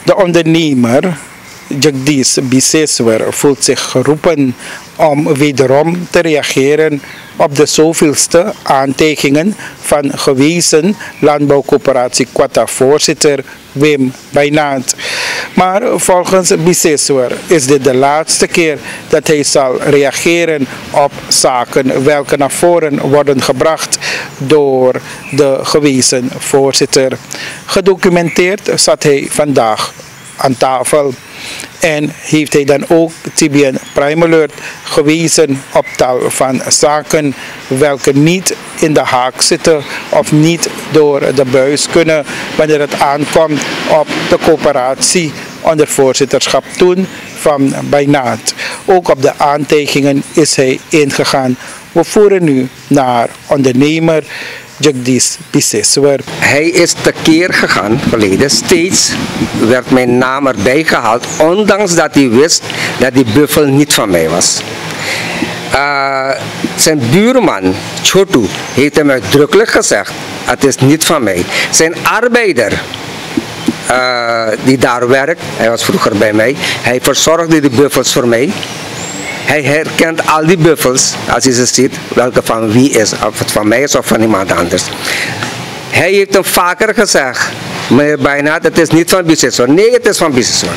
De ondernemer Jagdish Biseswar voelt zich geroepen om wederom te reageren op de zoveelste aantijgingen van gewezen landbouwcoöperatie Quatta voorzitter Wim Bijnaat. Maar volgens Biseswar is dit de laatste keer dat hij zal reageren op zaken welke naar voren worden gebracht door de gewezen voorzitter. Gedocumenteerd zat hij vandaag aan tafel. En heeft hij dan ook TBN Prime Alert gewezen op tal van zaken welke niet in de haak zitten of niet door de buis kunnen wanneer het aankomt op de coöperatie onder voorzitterschap toen van Bijnaat. Ook op de aantijgingen is hij ingegaan. We voeren nu naar ondernemer Jagdish Biseswar. Hij is tekeer gegaan verleden. Steeds werd mijn naam erbij gehaald, ondanks dat hij wist dat die buffel niet van mij was. Zijn buurman, Chotu, heeft hem uitdrukkelijk gezegd, het is niet van mij. Zijn arbeider, die daar werkt, hij was vroeger bij mij, hij verzorgde de buffels voor mij. Hij herkent al die buffels, als hij ze ziet, welke van wie is, of het van mij is of van iemand anders. Hij heeft hem vaker gezegd, meneer Bijnaat, het is niet van Biseswar. Nee, het is van Biseswar.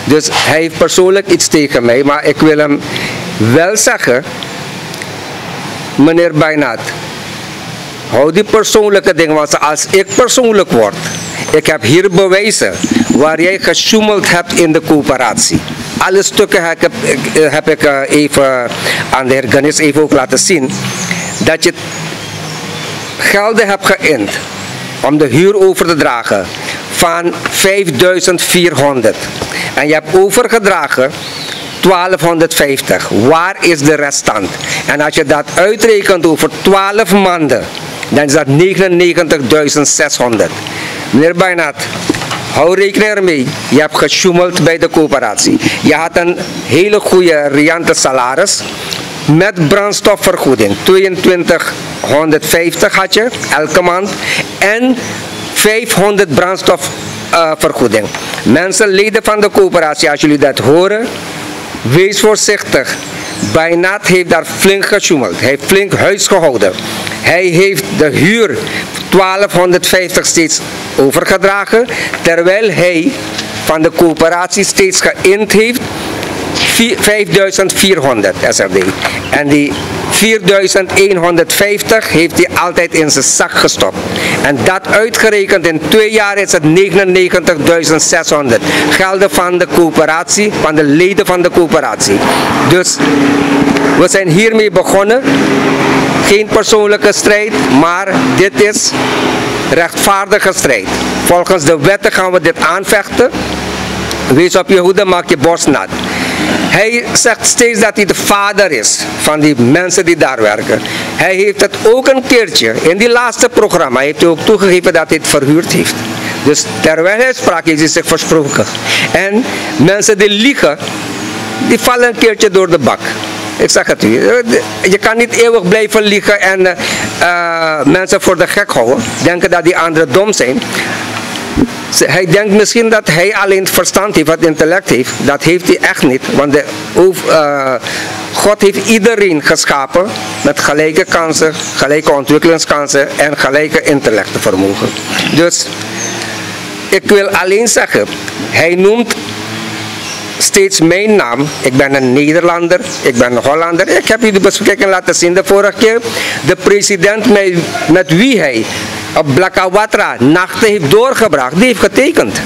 Dus hij heeft persoonlijk iets tegen mij, maar ik wil hem wel zeggen, meneer Bijnaat, hou die persoonlijke dingen, want als ik persoonlijk word, ik heb hier bewijzen waar jij gesjoemeld hebt in de coöperatie. Alle stukken heb ik even aan de heer Ganesh even ook laten zien. Dat je gelden hebt geïnd om de huur over te dragen van 5.400. En je hebt overgedragen 1250. Waar is de restant? En als je dat uitrekent over 12 maanden, dan is dat 99.600. Meneer Bijnaat, hou rekening ermee. Je hebt gesjoemeld bij de coöperatie. Je had een hele goede riante salaris met brandstofvergoeding. 2250 had je elke maand en 500 brandstofvergoeding. Mensen, leden van de coöperatie, als jullie dat horen, wees voorzichtig. Bijnaat heeft daar flink gesjoemeld. Hij heeft flink huis gehouden. Hij heeft de huur 1250 steeds overgedragen, terwijl hij van de coöperatie steeds geïnd heeft 5400 SRD. En die 4150 heeft hij altijd in zijn zak gestopt. En dat uitgerekend in 2 jaar is het 99.600 gelden van de coöperatie, van de leden van de coöperatie. Dus we zijn hiermee begonnen. Geen persoonlijke strijd, maar dit is rechtvaardige strijd. Volgens de wetten gaan we dit aanvechten. Wees op je hoede, maak je borst nat. Hij zegt steeds dat hij de vader is van die mensen die daar werken. Hij heeft het ook een keertje, in die laatste programma, heeft hij ook toegegeven dat hij het verhuurd heeft. Dus terwijl hij sprak, heeft hij zich versproken. En mensen die liegen, die vallen een keertje door de bak. Ik zeg het u, je kan niet eeuwig blijven liegen en mensen voor de gek houden. Denken dat die anderen dom zijn. Hij denkt misschien dat hij alleen verstand heeft, wat intellect heeft. Dat heeft hij echt niet. Want God heeft iedereen geschapen met gelijke kansen, gelijke ontwikkelingskansen en gelijke intellectvermogen. Dus ik wil alleen zeggen, hij noemt steeds mijn naam. Ik ben een Nederlander, ik ben een Hollander. Ik heb u de beschikking laten zien de vorige keer. De president met wie hij op Blakawatra nachten heeft doorgebracht, die heeft getekend.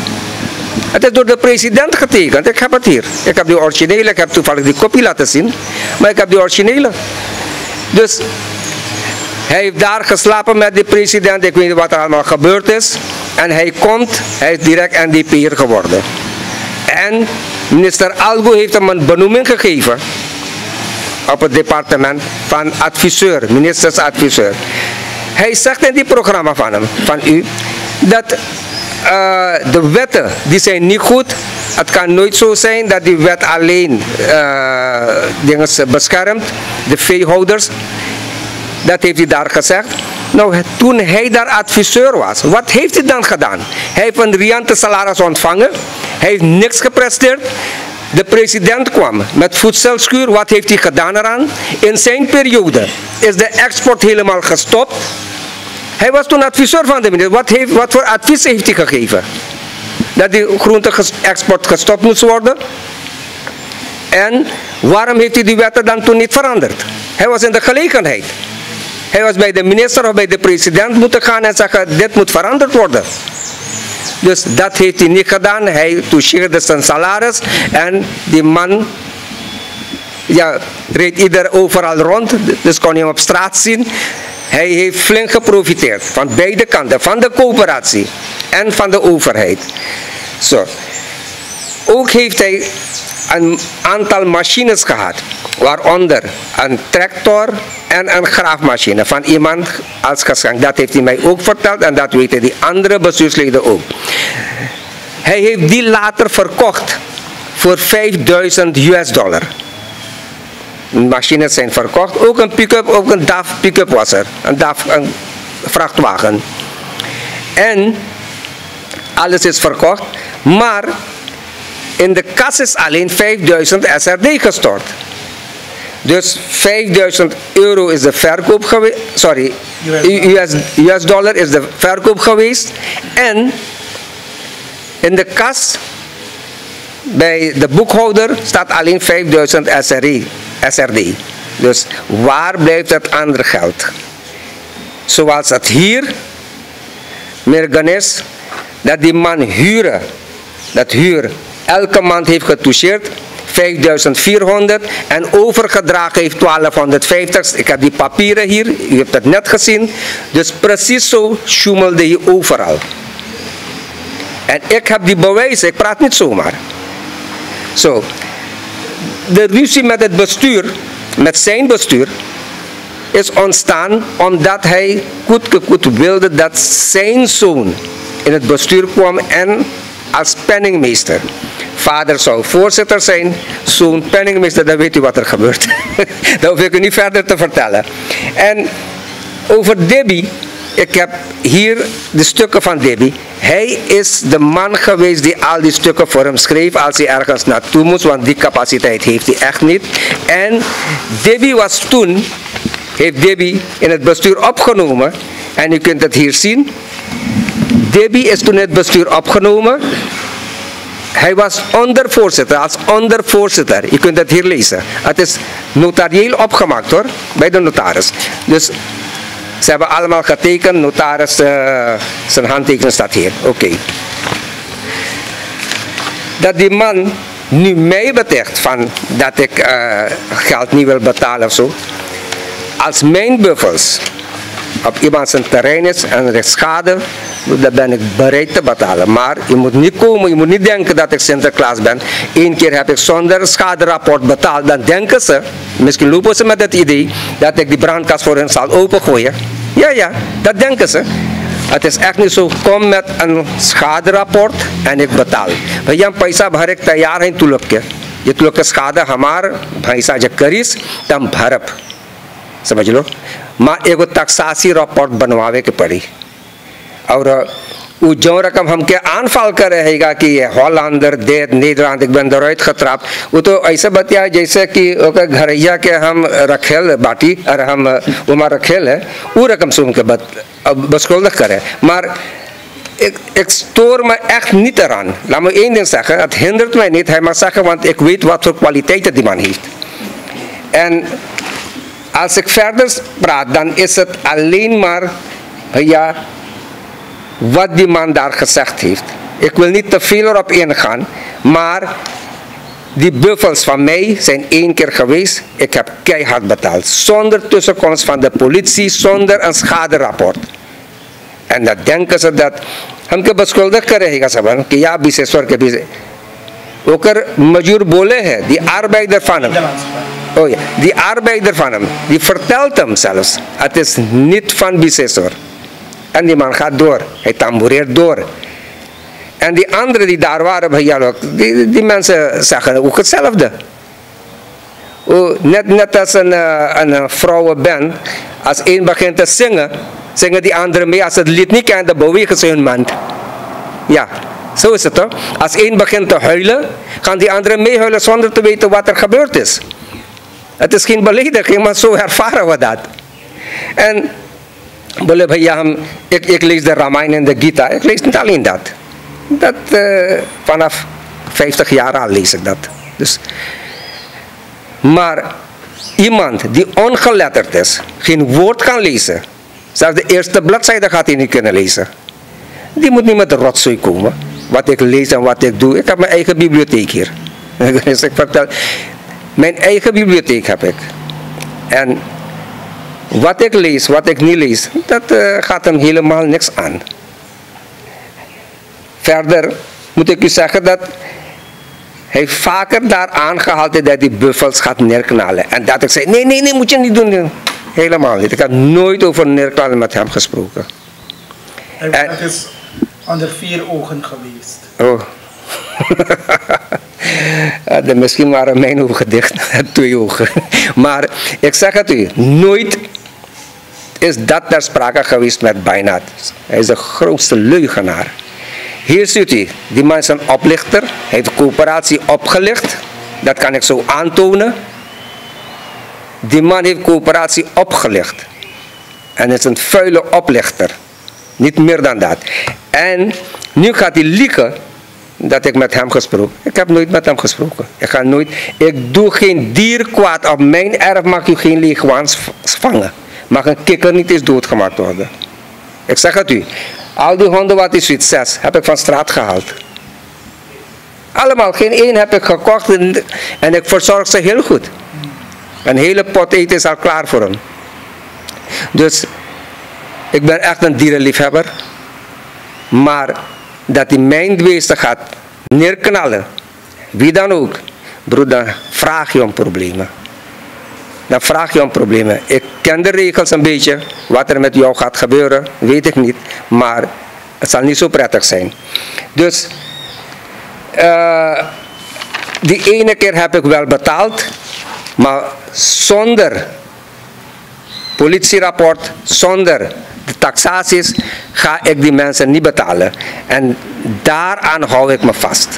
Het is door de president getekend. Ik heb het hier. Ik heb die originele, ik heb toevallig die kopie laten zien. Maar ik heb die originele. Dus hij heeft daar geslapen met de president. Ik weet niet wat er allemaal gebeurd is. En hij is direct NDP'er geworden. En minister Algo heeft hem een benoeming gegeven op het departement van adviseur, ministersadviseur. Hij zegt in die programma van hem, van u, dat de wetten, die zijn niet goed. Het kan nooit zo zijn dat die wet alleen dingen beschermt, de veehouders. Dat heeft hij daar gezegd. Nou, toen hij daar adviseur was, wat heeft hij dan gedaan? Hij heeft een riante salaris ontvangen. Hij heeft niks gepresteerd. De president kwam met voedselschuur. Wat heeft hij gedaan eraan? In zijn periode is de export helemaal gestopt. Hij was toen adviseur van de minister. Wat voor advies heeft hij gegeven? Dat die groente-export gestopt moest worden. En waarom heeft hij die wetten dan toen niet veranderd? Hij was in de gelegenheid. Hij was bij de minister of bij de president moeten gaan en zeggen, dit moet veranderd worden. Dus dat heeft hij niet gedaan. Hij toucheerde zijn salaris en die man reed overal rond, dus kon je hem op straat zien. Hij heeft flink geprofiteerd van beide kanten, van de coöperatie en van de overheid. Zo. Ook heeft hij een aantal machines gehad, waaronder een tractor en een graafmachine van iemand als geschenk. Dat heeft hij mij ook verteld en dat weten die andere bestuursleden ook. Hij heeft die later verkocht voor $5.000. De machines zijn verkocht, ook een pick-up, ook een DAF pick-up was er, een vrachtwagen. En alles is verkocht, maar in de kas is alleen 5.000 SRD gestort. Dus €5.000 is de verkoop geweest, sorry, US dollar is de verkoop geweest. En in de kas bij de boekhouder staat alleen 5.000 SRD. Dus waar blijft het andere geld? Zoals het hier, meneer Ganesh, dat die man huur elke maand heeft getoucheerd, 5.400 en overgedragen heeft 1250. Ik heb die papieren hier, u hebt het net gezien. Dus precies zo sjoemelde je overal. En ik heb die bewijzen, ik praat niet zomaar. Zo. De ruzie met het bestuur, met zijn bestuur, is ontstaan omdat hij goed wilde dat zijn zoon in het bestuur kwam en als penningmeester. Vader zou voorzitter zijn, zoon penningmeester, dan weet u wat er gebeurt. Dat hoef ik u niet verder te vertellen. En over Debbie, ik heb hier de stukken van Debbie. Hij is de man geweest die al die stukken voor hem schreef als hij ergens naartoe moest, want die capaciteit heeft hij echt niet. En Debbie was toen, heeft Debbie in het bestuur opgenomen, en u kunt het hier zien. Debbie is toen in het bestuur opgenomen. Hij was ondervoorzitter, als ondervoorzitter. Je kunt het hier lezen. Het is notarieel opgemaakt hoor, bij de notaris. Dus ze hebben allemaal getekend, notaris, zijn handtekening staat hier. Oké. Dat die man nu mij beticht van dat ik geld niet wil betalen of zo. Als mijn buffels op iemand zijn terrein is en er is schade, dan ben ik bereid te betalen. Maar je moet niet komen, je moet niet denken dat ik Sinterklaas ben. Eén keer heb ik zonder schaderapport betaald. Dan denken ze, misschien lopen ze met het idee, dat ik die brandkast voor hen zal opengooien. Ja, dat denken ze. Het is echt niet zo, kom met een schaderapport en ik betaal. Want Jan Paisa bharik tayar hain tulukke. Je tulukke schade hamar Paisa je karis, dan bharap. समझ लो माँ एगो टैक्सासी रिपोर्ट बनवावे के पड़ी और वो जो रकम हमके आनफाल कर रहेगा कि हॉलैंडर देत नीदरलैंड बंदरोइत खतराब वो तो ऐसे बतिया जैसे कि ओकर घरैया के हम रखेल बाटी और हम उमा रखेल है वो रकम से उनके बसकोल करे maar ik stoor me echt niet eraan. Laat me één ding zeggen, het hindert mij niet. Hij mag zeggen, want ik weet wat voor kwaliteiten die man heeft. En als ik verder praat, dan is het alleen maar ja, wat die man daar gezegd heeft. Ik wil niet te veel erop ingaan, maar die buffels van mij zijn 1 keer geweest. Ik heb keihard betaald, zonder tussenkomst van de politie, zonder een schaderapport. En dat denken ze dat हमके beschuldigd करेगा सब कि या बिसेश्वर के भी ओकर मजूर बोले है die arbeider van hem. Oh ja, die arbeider van hem, die vertelt hem zelfs, het is niet van Bisesor. En die man gaat door, hij tamboureert door. En die anderen die daar waren, die mensen zeggen ook hetzelfde. Net als een vrouwenband, als één begint te zingen, zingen die anderen mee. Als ze het lied niet kennen, dan bewegen ze hun mand. Ja, zo is het toch? Als één begint te huilen, gaan die anderen meehuilen zonder te weten wat er gebeurd is. Het is geen belediging, maar zo ervaren we dat. En ik lees de Ramayana en de Gita. Ik lees niet alleen dat. Vanaf 50 jaar al lees ik dat. Dus, maar iemand die ongeletterd is, geen woord kan lezen, zelfs de eerste bladzijde gaat hij niet kunnen lezen, die moet niet met de rotzooi komen. Wat ik lees en wat ik doe. Ik heb mijn eigen bibliotheek hier. Dus ik vertel, mijn eigen bibliotheek heb ik. En wat ik lees, wat ik niet lees, dat gaat hem helemaal niks aan. Verder moet ik u zeggen dat hij vaker daar aangehaald heeft dat die buffels gaat neerknallen. En dat ik zei, nee, moet je niet doen. Helemaal niet. Ik had nooit over neerknallen met hem gesproken. En dat is onder 4 ogen geweest. Oh. Misschien waren mijn ogen dicht, 2 ogen. Maar ik zeg het u, nooit is dat ter sprake geweest met Beinat. Hij is de grootste leugenaar. Hier ziet u, die man is een oplichter. Hij heeft de coöperatie opgelicht. Dat kan ik zo aantonen. Die man heeft coöperatie opgelicht. En is een vuile oplichter. Niet meer dan dat. En nu gaat hij liegen dat ik met hem gesproken. Ik heb nooit met hem gesproken. Ik doe geen dier kwaad. Op mijn erf mag u geen leguaans vangen. Mag een kikker niet eens doodgemaakt worden. Ik zeg het u. Al die honden wat is iets 6 heb ik van straat gehaald. Allemaal, geen één heb ik gekocht en ik verzorg ze heel goed. Een hele pot eten is al klaar voor hem. Dus ik ben echt een dierenliefhebber. Maar dat hij mijn beesten gaat neerknallen, wie dan ook, broer, dan vraag je om problemen. Dan vraag je om problemen. Ik ken de regels een beetje. Wat er met jou gaat gebeuren, weet ik niet. Maar het zal niet zo prettig zijn. Dus die ene keer heb ik wel betaald. Maar zonder politierapport, zonder de taxaties, ga ik die mensen niet betalen. En daaraan hou ik me vast.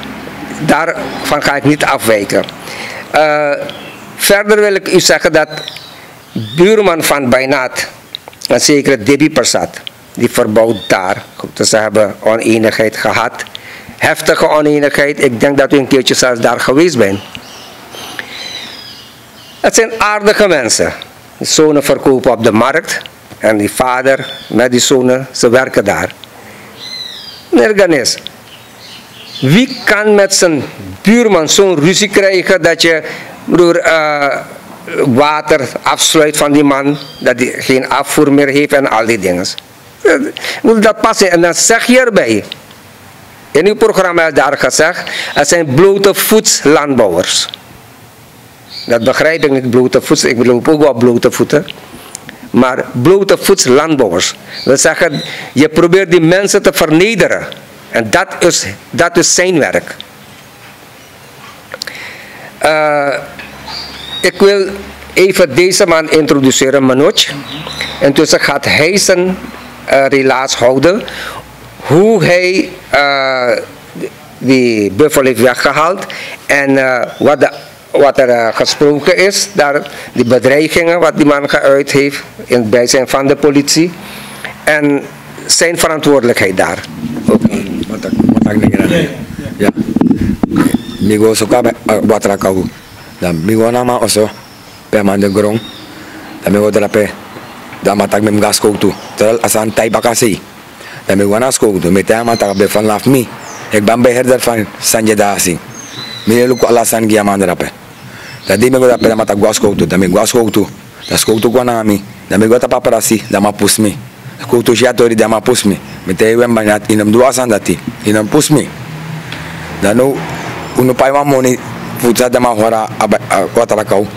Daarvan ga ik niet afwijken. Verder wil ik u zeggen dat buurman van Beinat, een zekere Debbie Persat, die verbouwt daar. Dus ze hebben oneenigheid gehad. Heftige oneenigheid. Ik denk dat u een keertje zelfs daar geweest bent. Het zijn aardige mensen. Die zonen verkopen op de markt. En die vader met die zonen, ze werken daar. Nergens. Wie kan met zijn buurman zo'n ruzie krijgen dat je, broer, water afsluit van die man, dat hij geen afvoer meer heeft en al die dingen. Moet dat passen? En dan zeg je erbij, in uw programma is daar gezegd, het zijn blote voets landbouwers. Dat begrijp ik niet, blote voets, ik loop ook wel blote voeten. Maar blote voets landbouwers. Dat zeggen, je probeert die mensen te vernederen. En dat is zijn werk. Ik wil even deze man introduceren, Manoj. Intussen gaat hij zijn relaas houden. Hoe hij die buffel heeft weggehaald. En wat er gesproken is, daar, die bedreigingen wat die man geuit heeft in het bijzijn van de politie. En zijn verantwoordelijkheid daar. Wat ik ja. Migo suka wat rakau. Dan migo nama oso perman de grong. Dan migo drape. Dan matak mem gas tu. Terwijl asan tai bakasi. Dan migo na skok tu. Met matak be van laf mi. Ik ben beheerder van Sanjay. Mire luku alasan gia mandrape. Dan di migo drape dan matak gas tu. Dan migo gas tu. Dan skok tu kwa nami. Dan migo tapaparasi. Dan mapus mi. Skok tu jatori dan mapus mi. Metai wem banyak inam dua asan dati. Inam pus mi. Dan nu uno paiwa moni futsa dama hora watarakau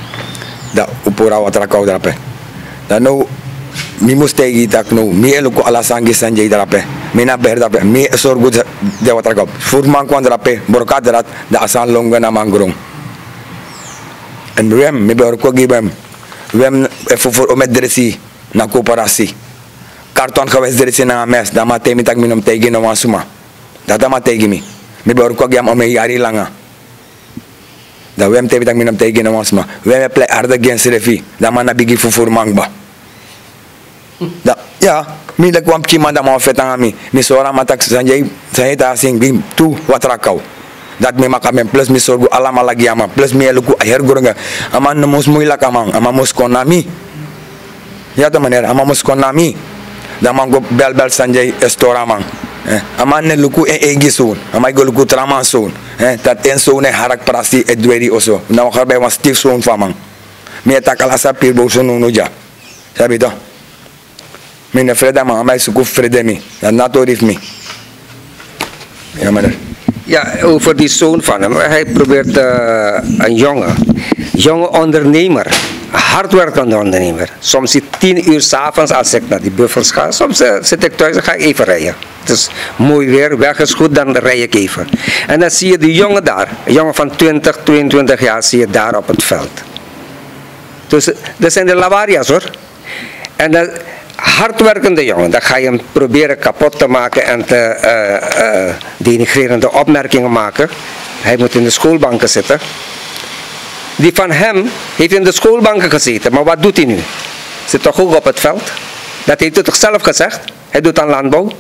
da upura watarakau drape dan nu mi mustegi tak nu mi eluko alasangi Sanjay drape mina berda mi sorgu de watarakau furman kwan drape borkat drat da asan longa na mangrong En wem, me baru ko gibem. Wem voor met dresi na coöperatie. Karton geweest dresi na mes, da mate mi tak minom tegi no wasuma. Da mate tegi mi. Me baru ko giam ome yari langa. Da wem te mi tak minom tegi no wasuma. Wem play arda gen serefi, da mana bigi fufur mangba. Da ya, mi da kwam kima da ma fetanga mi sora matak sanjay ta sing bim tu watrakau. Dat me makamem plus mi sorgu alama lagi ama plus mi eluku aher gorenga ama nemos muila kamang ama mus konami ya teman ama mus konami da mango bel sanjay estoramang ama ne luku gisun ama go luku tramasun dat enso ne harak prasi edweri oso na wakarbe was stif sun famang mi takala sa pirbo sunu nuja sabi to mi ne freda ma ama suku fredemi dat natorif mi ja meneer. Ja, over die zoon van hem. Hij probeert een jonge ondernemer, hardwerkende ondernemer. Soms zit 10 uur 's avonds als ik naar die buffers ga. Soms zit ik thuis en ga ik even rijden. Het is mooi weer, weg is goed, dan rij ik even. En dan zie je die jongen daar, een jongen van 20, 22 jaar, zie je daar op het veld. Dus dat zijn de lavaria's hoor. En dat hardwerkende jongen, dan ga je hem proberen kapot te maken en te denigrerende opmerkingen maken. Hij moet in de schoolbanken zitten. Die van hem heeft in de schoolbanken gezeten, maar wat doet hij nu? Zit toch ook op het veld? Dat heeft hij toch zelf gezegd? Hij doet aan landbouw.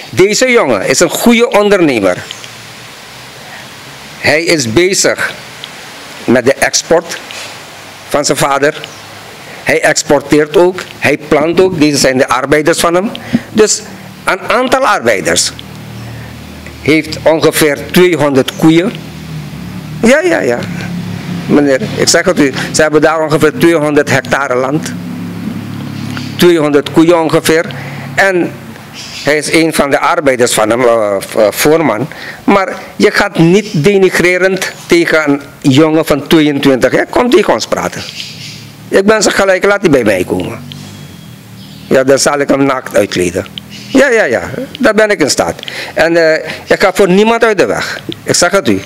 Deze jongen is een goede ondernemer. Hij is bezig met de export van zijn vader. Hij exporteert ook, hij plant ook, deze zijn de arbeiders van hem. Dus een aantal arbeiders heeft ongeveer 200 koeien. Ja. Meneer, ik zeg het u, ze hebben daar ongeveer 200 hectare land. 200 koeien ongeveer. En hij is een van de arbeiders van hem, voorman. Maar je gaat niet denigrerend tegen een jongen van 22 jaar. Kom tegen ons praten. Ik ben zo gelijk, laat hij bij mij komen. Ja, dan zal ik hem naakt uitkleden. Ja, daar ben ik in staat. En ik ga voor niemand uit de weg. Ik zeg het u,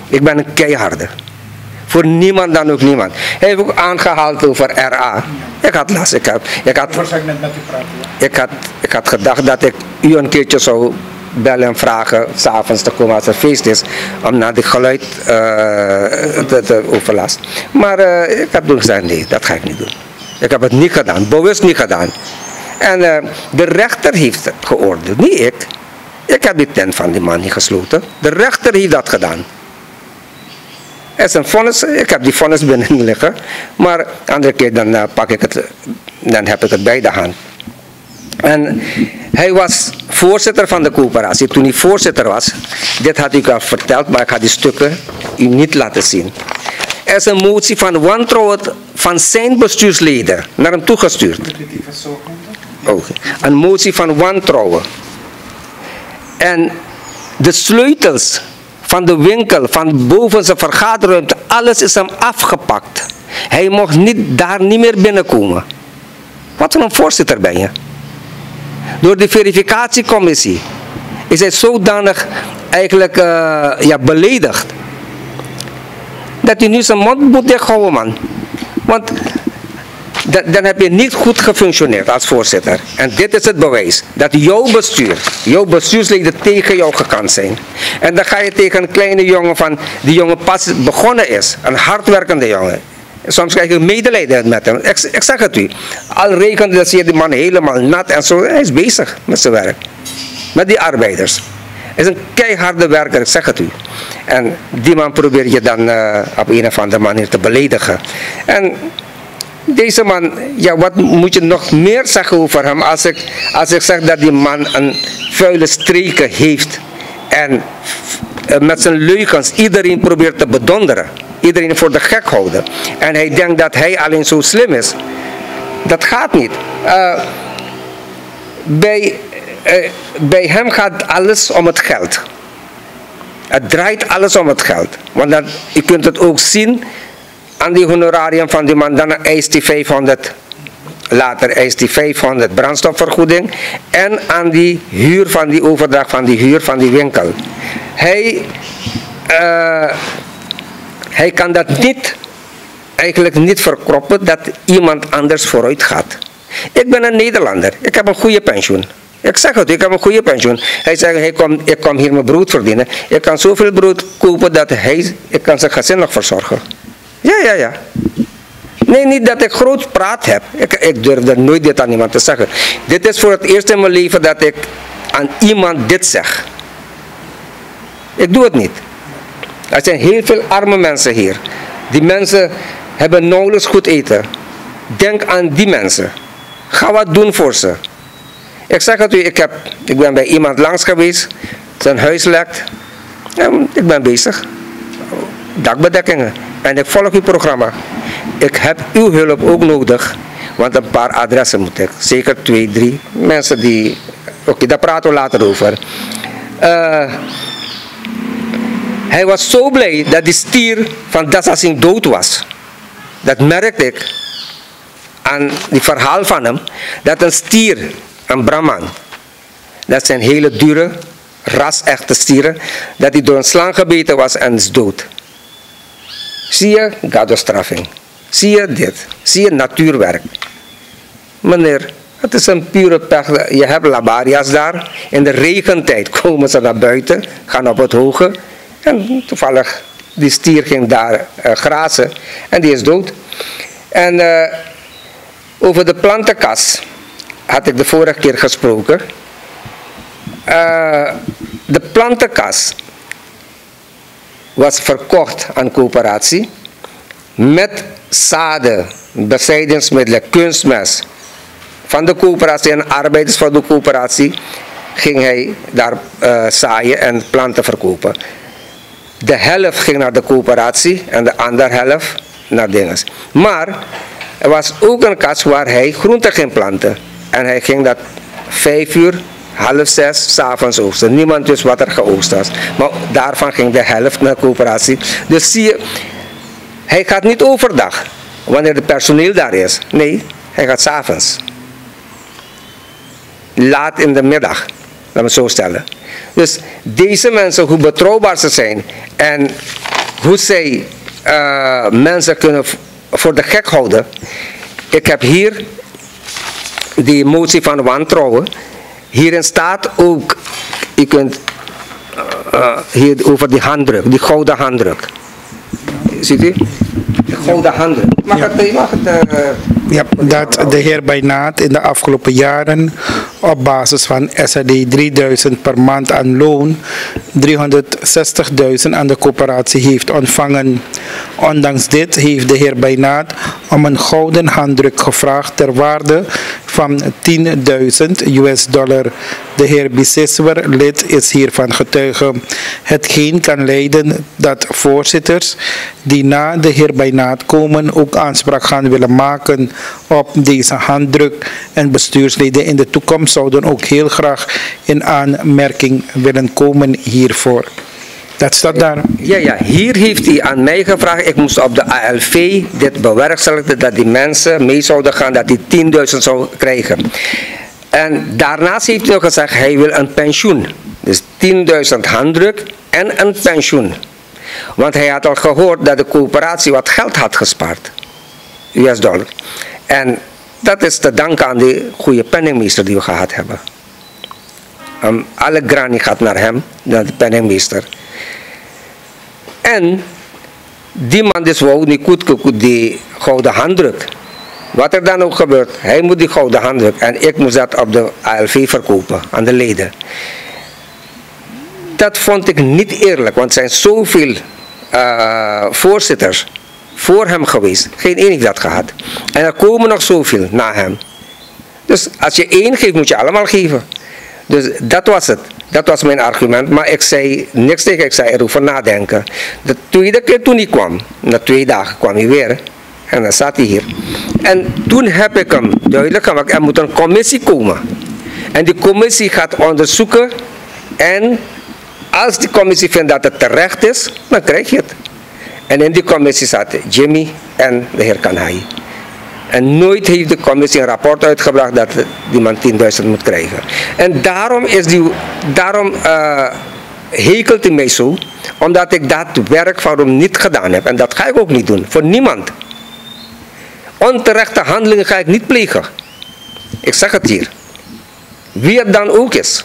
ik ben een keiharde. Voor niemand dan ook niemand. Hij heeft ook aangehaald over RA. Ik had last, ik had gedacht dat ik u een keertje zou bellen en vragen, 's avonds te komen als er feest is, om naar dit geluid te overlasten. Maar ik heb toen gezegd, nee, dat ga ik niet doen. Ik heb het niet gedaan, bewust niet gedaan. En de rechter heeft geoordeeld, niet ik. Ik heb die tent van die man niet gesloten. De rechter heeft dat gedaan. Er is een vonnis, ik heb die vonnis binnen liggen, maar andere keer dan pak ik het, dan heb ik het bij de hand. En hij was voorzitter van de coöperatie. Toen hij voorzitter was, dit had ik al verteld, maar ik ga die stukken u niet laten zien. Er is een motie van wantrouwen van zijn bestuursleden naar hem toegestuurd. Een motie van wantrouwen. En de sleutels van de winkel, van boven zijn vergaderruimte, alles is hem afgepakt. Hij mocht daar niet meer binnenkomen. Wat voor een voorzitter ben je? Door de verificatiecommissie is hij zodanig eigenlijk beledigd, dat hij nu zijn mond moet dichthouden, man. Want dan heb je niet goed gefunctioneerd als voorzitter. En dit is het bewijs, dat jouw bestuursleden tegen jou gekant zijn. En dan ga je tegen een kleine jongen van, die jongen pas begonnen is, een hardwerkende jongen. Soms krijg je medelijden met hem. Ik zeg het u. Al regent, dan zie je die man helemaal nat en zo. Hij is bezig met zijn werk. Met die arbeiders. Hij is een keiharde werker, ik zeg het u. En die man probeer je dan op een of andere manier te beledigen. En deze man, ja, wat moet je nog meer zeggen over hem? Als ik zeg dat die man een vuile streken heeft. En met zijn leugens iedereen probeert te bedonderen. Iedereen voor de gek houden. En hij denkt dat hij alleen zo slim is. Dat gaat niet. Bij hem gaat alles om het geld. Het draait alles om het geld. Want je kunt het ook zien aan die honorarium van die man. Dan eist hij 500. Later eist hij 500 brandstofvergoeding. En aan die huur van die overdracht van die huur van die winkel. Hij kan dat niet eigenlijk niet verkroppen dat iemand anders vooruit gaat. Ik ben een Nederlander. Ik heb een goede pensioen. Ik zeg het, ik heb een goede pensioen. Hij zegt, ik kom hier mijn brood verdienen. Ik kan zoveel brood kopen dat ik kan zijn gezin nog verzorgen. Ja. Nee, niet dat ik groot praat heb. Ik durf nooit dit aan iemand te zeggen. Dit is voor het eerst in mijn leven dat ik aan iemand dit zeg. Ik doe het niet. Er zijn heel veel arme mensen hier. Die mensen hebben nauwelijks goed eten. Denk aan die mensen. Ga wat doen voor ze. Ik zeg het u, ik ben bij iemand langs geweest. Zijn huis lekt. Ik ben bezig. Dakbedekkingen. En ik volg uw programma. Ik heb uw hulp ook nodig. Want een paar adressen moet ik. Zeker 2, 3 mensen die... Oké, daar praten we later over. Hij was zo blij dat die stier van Dassasing dood was. Dat merkte ik aan die verhaal van hem. Dat een stier, een Brahman, dat zijn hele dure, ras-echte stieren, dat hij door een slang gebeten was en is dood. Zie je gadostraffing. Zie je dit. Zie je natuurwerk. Meneer, het is een pure pech. Je hebt labaria's daar. In de regentijd komen ze naar buiten, gaan op het hoge. En toevallig, die stier ging daar grazen en die is dood. En over de plantenkas had ik de vorige keer gesproken. De plantenkas was verkocht aan coöperatie met zaden, bestrijdingsmiddelen, kunstmest van de coöperatie en arbeiders van de coöperatie ging hij daar zaaien en planten verkopen. De helft ging naar de coöperatie en de andere helft naar dinges. Maar er was ook een kas waar hij groenten ging planten. En hij ging dat 5 uur, 5:30 s'avonds oogsten. Niemand wist wat er geoogst was. Maar daarvan ging de helft naar de coöperatie. Dus zie je, hij gaat niet overdag, wanneer het personeel daar is. Nee, hij gaat 's avonds. Laat in de middag, laat me het zo stellen. Dus deze mensen, hoe betrouwbaar ze zijn en hoe zij mensen kunnen voor de gek houden. Ik heb hier die motie van wantrouwen. Hierin staat ook, je kunt hier over die handdruk, die gouden handdruk. Ziet u? De gouden handdruk. Mag het Ja, dat de heer Bijnaat in de afgelopen jaren op basis van SRD 3000 per maand aan loon 360.000 aan de coöperatie heeft ontvangen. Ondanks dit heeft de heer Bijnaat om een gouden handdruk gevraagd ter waarde van $10.000. De heer Biseswer, lid, is hiervan getuige. Hetgeen kan leiden dat voorzitters die na de heer Bijnaat komen ook aanspraak gaan willen maken op deze handdruk, en bestuursleden in de toekomst zouden ook heel graag in aanmerking willen komen hiervoor. Dat staat daar. Ja, hier heeft hij aan mij gevraagd. Ik moest op de ALV dit bewerkstelligen, dat die mensen mee zouden gaan, dat die 10.000 zou krijgen. En daarnaast heeft hij ook gezegd, hij wil een pensioen. Dus 10.000 handdruk en een pensioen. Want hij had al gehoord dat de coöperatie wat geld had gespaard. $. En dat is te danken aan die goede penningmeester die we gehad hebben. Alle grani gaat naar hem, naar de penningmeester. En die man dus wou niet goed die gouden handdruk. Wat er dan ook gebeurt, hij moet die gouden handdruk en ik moest dat op de ALV verkopen aan de leden. Dat vond ik niet eerlijk, want er zijn zoveel voorzitters voor hem geweest. Geen één heeft dat gehad. En er komen nog zoveel na hem. Dus als je 1 geeft, moet je allemaal geven. Dus dat was het. Dat was mijn argument. Maar ik zei niks tegen, ik zei erover nadenken. De tweede keer toen hij kwam, na 2 dagen kwam hij weer. En dan zat hij hier. En toen heb ik hem duidelijk gemaakt, er moet een commissie komen. En die commissie gaat onderzoeken. En als die commissie vindt dat het terecht is, dan krijg je het. En in die commissie zaten Jimmy en de heer Kanhai. En nooit heeft de commissie een rapport uitgebracht dat die man 10.000 moet krijgen. En daarom hekelt hij mij zo, omdat ik dat werk van hem niet gedaan heb. En dat ga ik ook niet doen, voor niemand. onterechte handelingen ga ik niet plegen. Ik zeg het hier. Wie het dan ook is.